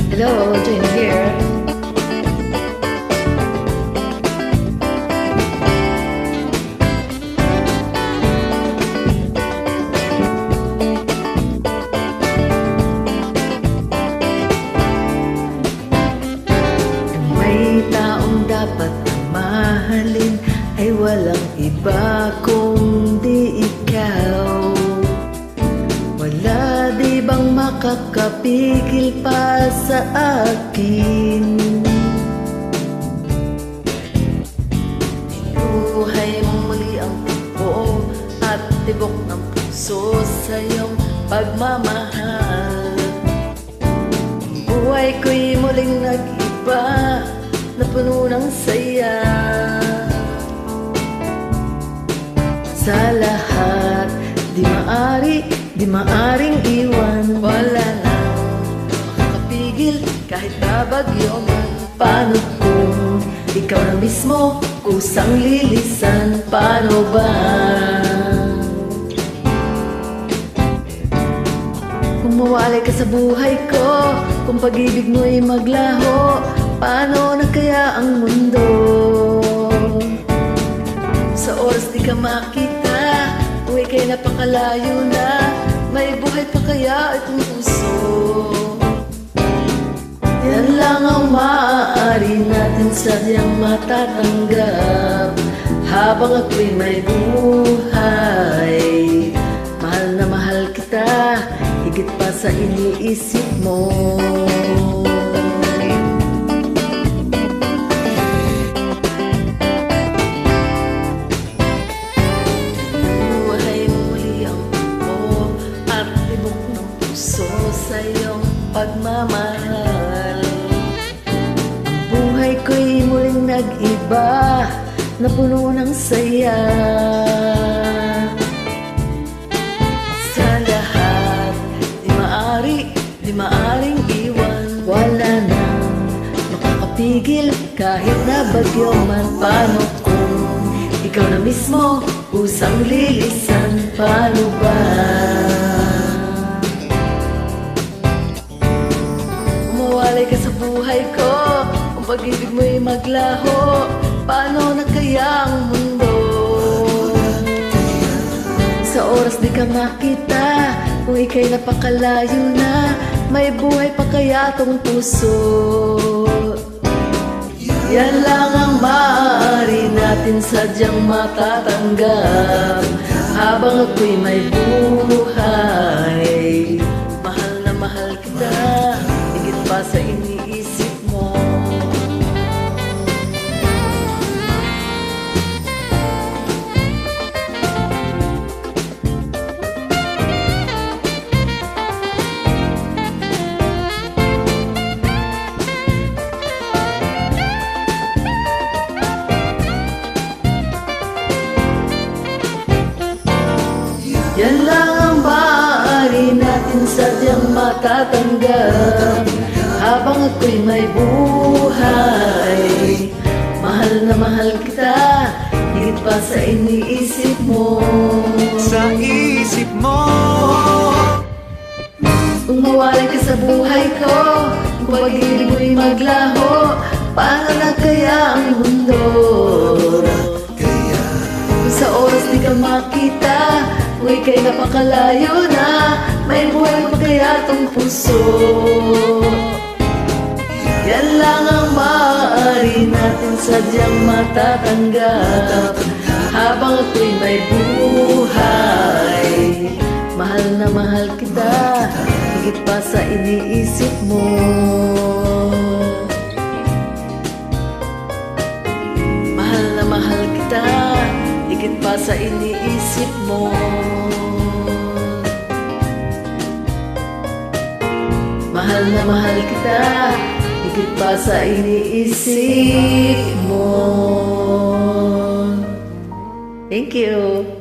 Hello, Jenny here. May taong dapat mahalin ay walang iba kundi ikaw. Wala di bang makakapigil pa sa akin? Binuhay mong muli ang tibok at tibok ng puso sa iyong pagmamahal. Ang buhay ko'y muling nag-iba na puno ng saya. Sa lahat, di maaring iwan. Wala nang makakapigil kahit na bagyo man. Paano kung ikaw na mismo kusang lilisan? Paano ba? Kung mawalay ka sa buhay ko, kung pag-ibig mo'y maglaho, paano na kaya ang mundo? Sa oras di ka makita, uwi kay napakalayo na, may buhay pa kaya itong puso? Yan lang ang maaari natin sadyang matatanggap habang ako'y may buhay. Mahal na mahal kita, higit pa sa iniisip mo. Sa iyong pagmamahal, ang buhay ko'y muling nag-iba na puno ng saya. Sa lahat, di maaring iwan. Wala nang makakapigil kahit na bagyo man. Paano kung ikaw na mismo kusang lilisan? Paano ba? Mawalay ka sa buhay ko, kung pag-ibig mo'y maglaho, paano na kaya ang mundo? Sa oras di ka makita, kung ika'y napakalayo na, may buhay pa kaya tong puso? Yan lang ang maaari natin sadyang matatanggap habang ako'y may buhay. Mahal na mahal kita, higit pa sa iniisip mo. Yan lang ang maaari natin sadyang matatanggap habang ako'y may buhay. Mahal na mahal kita, higit pa sa iniisip mo. Sa isip mo. Kung mawalay ka sa buhay ko, kung pag-ibig mo'y maglaho, paano na kaya ang mundo? Kung sa oras di ka makita, kung ika'y napakalayo na, may buhay pa kaya tong puso? Yan lang ang maaari natin sadyang matatanggap habang ako'y may buhay. Mahal na mahal kita, higit pa sa iniisip mo. Mahal na mahal kita, higit pa sa iniisip mo. Mahal na mahal kita, higit pa sa iniisip mo. Thank you.